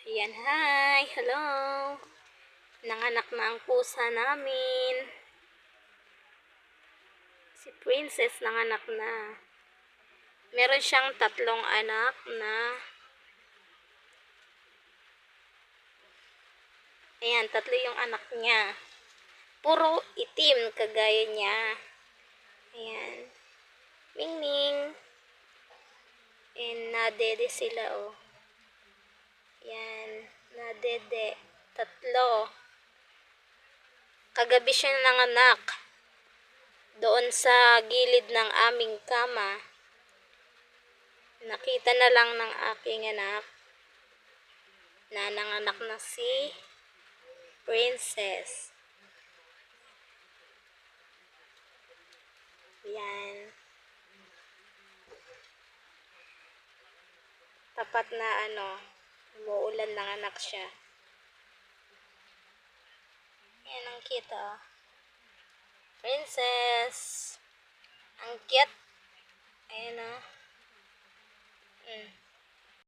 Ayan, hi! Hello! Nanganak na ang pusa namin. Si Princess nanganak na. Meron siyang 3 anak na. Ayan, 3 yung anak niya. Puro itim kagaya niya. Ayan. Mingning. And nadede sila, oh. Ayan. Nadede. 3. Kagabi siya nanganak. Doon sa gilid ng aming kama. Nakita na lang ng aking anak na nanganak na si Princess. Yan. Tapat na umuulan nanganak siya. Yan ang cute, oh. Princess. Ang cute. Ayan, oh.